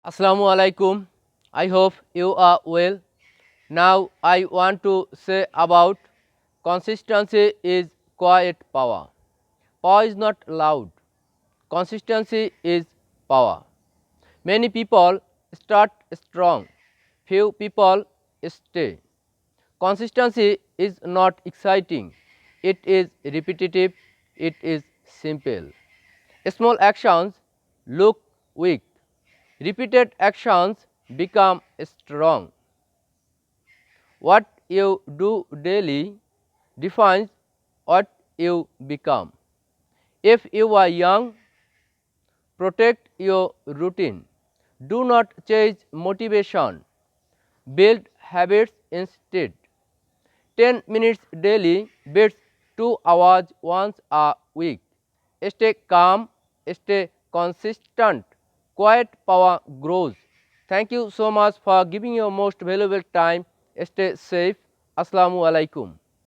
Assalamu alaikum. I hope you are well. Now I want to say about consistency is quiet power. Power is not loud. Consistency is power. Many people start strong. Few people stay. Consistency is not exciting. It is repetitive. It is simple. Small actions look weak. Repeated actions become strong. What you do daily defines what you become. If you are young, protect your routine. Do not chase motivation. Build habits instead. 10 minutes daily beats 2 hours once a week. Stay calm, stay consistent. Quiet power grows. Thank you so much for giving your most valuable time. Stay safe. Assalamu alaikum.